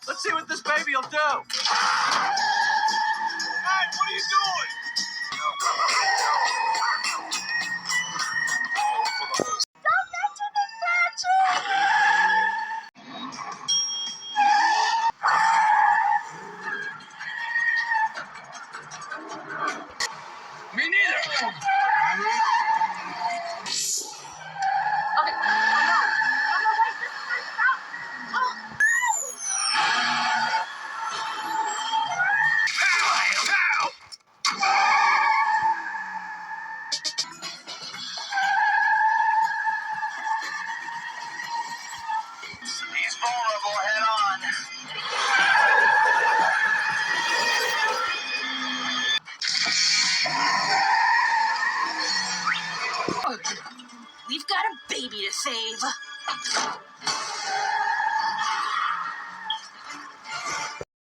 Let's see what this baby will do. Hey, what are you doing? Don't mention the Patrick! Me neither. Okay. Oh, no. Oh, no, wait. This is my stop. Oh. He's vulnerable. Head on. We've got a baby to save.